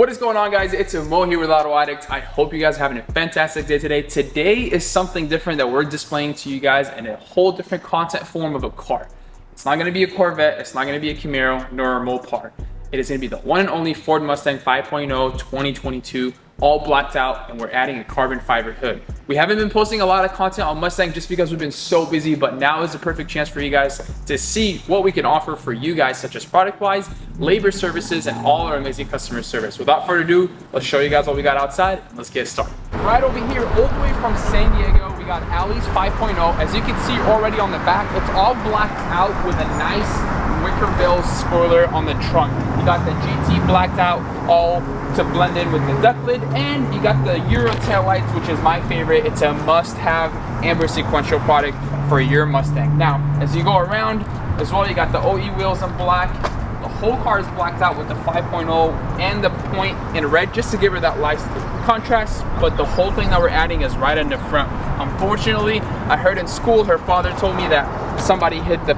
What is going on, guys? It's Mo here with Auto Addict. I hope you guys are having a fantastic day today. Today is something different that we're displaying to you guys in a whole different content form of a car. It's not going to be a Corvette, it's not going to be a Camaro, nor a Mopar. It is going to be the one and only Ford Mustang 5.0 2022, all blacked out, and we're adding a carbon fiber hood. We haven't been posting a lot of content on Mustang just because we've been so busy, but now is the perfect chance for you guys to see what we can offer for you guys, such as product-wise, labor services, and all our amazing customer service. Without further ado, let's show you guys what we got outside. Let's get started. Right over here, all the way from San Diego, we got Alley's 5.0. As you can see already on the back, it's all blacked out with a nice Wickerville spoiler on the trunk. You got the GT blacked out all to blend in with the duck lid, and you got the Euro tail lights, which is my favorite. It's a must-have amber sequential product for your Mustang. Now, as you go around as well, you got the OE wheels in black. The whole car is blacked out with the 5.0 and the point in red, just to give her that light contrast, but the whole thing that we're adding is right in the front. Unfortunately, I heard in school, her father told me that somebody hit the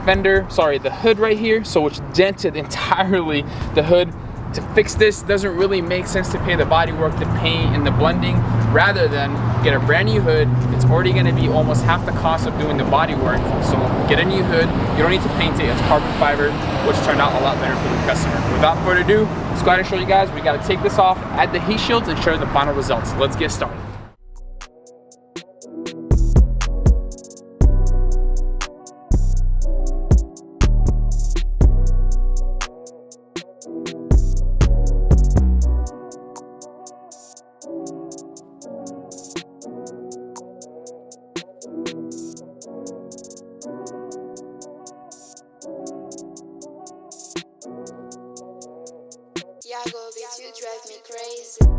hood right here, so which dented entirely the hood. To fix this doesn't really make sense to pay the body work, the paint, and the blending, rather than get a brand new hood. It's already going to be almost half the cost of doing the body work. So get a new hood, you don't need to paint it, it's carbon fiber, which turned out a lot better for the customer. Without further ado, let's go ahead and show you guys. We got to take this off, add the heat shields, and show you the final results. Let's get started. Yeah, go bitch, you drive me crazy.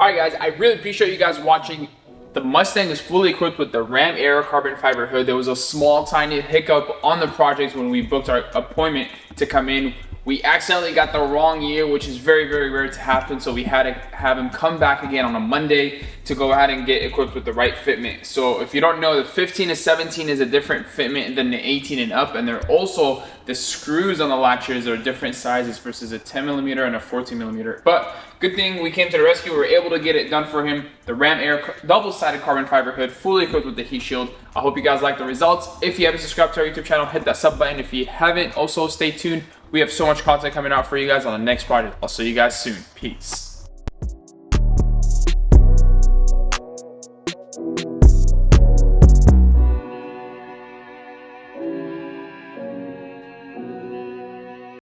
Alright guys, I really appreciate you guys watching. The Mustang is fully equipped with the Ram Aero carbon fiber hood. There was a small tiny hiccup on the project when we booked our appointment to come in. We accidentally got the wrong year, which is very, very rare to happen. So we had to have him come back again on a Monday to go ahead and get equipped with the right fitment. So if you don't know, the 15 to 17 is a different fitment than the 18 and up. And they're also, the screws on the latches are different sizes versus a 10 millimeter and a 14 millimeter. But good thing we came to the rescue. We were able to get it done for him. The Ram Air double-sided carbon fiber hood, fully equipped with the heat shield. I hope you guys like the results. If you haven't subscribed to our YouTube channel, hit that sub button. If you haven't, also stay tuned. We have so much content coming out for you guys on the next project. I'll see you guys soon. Peace.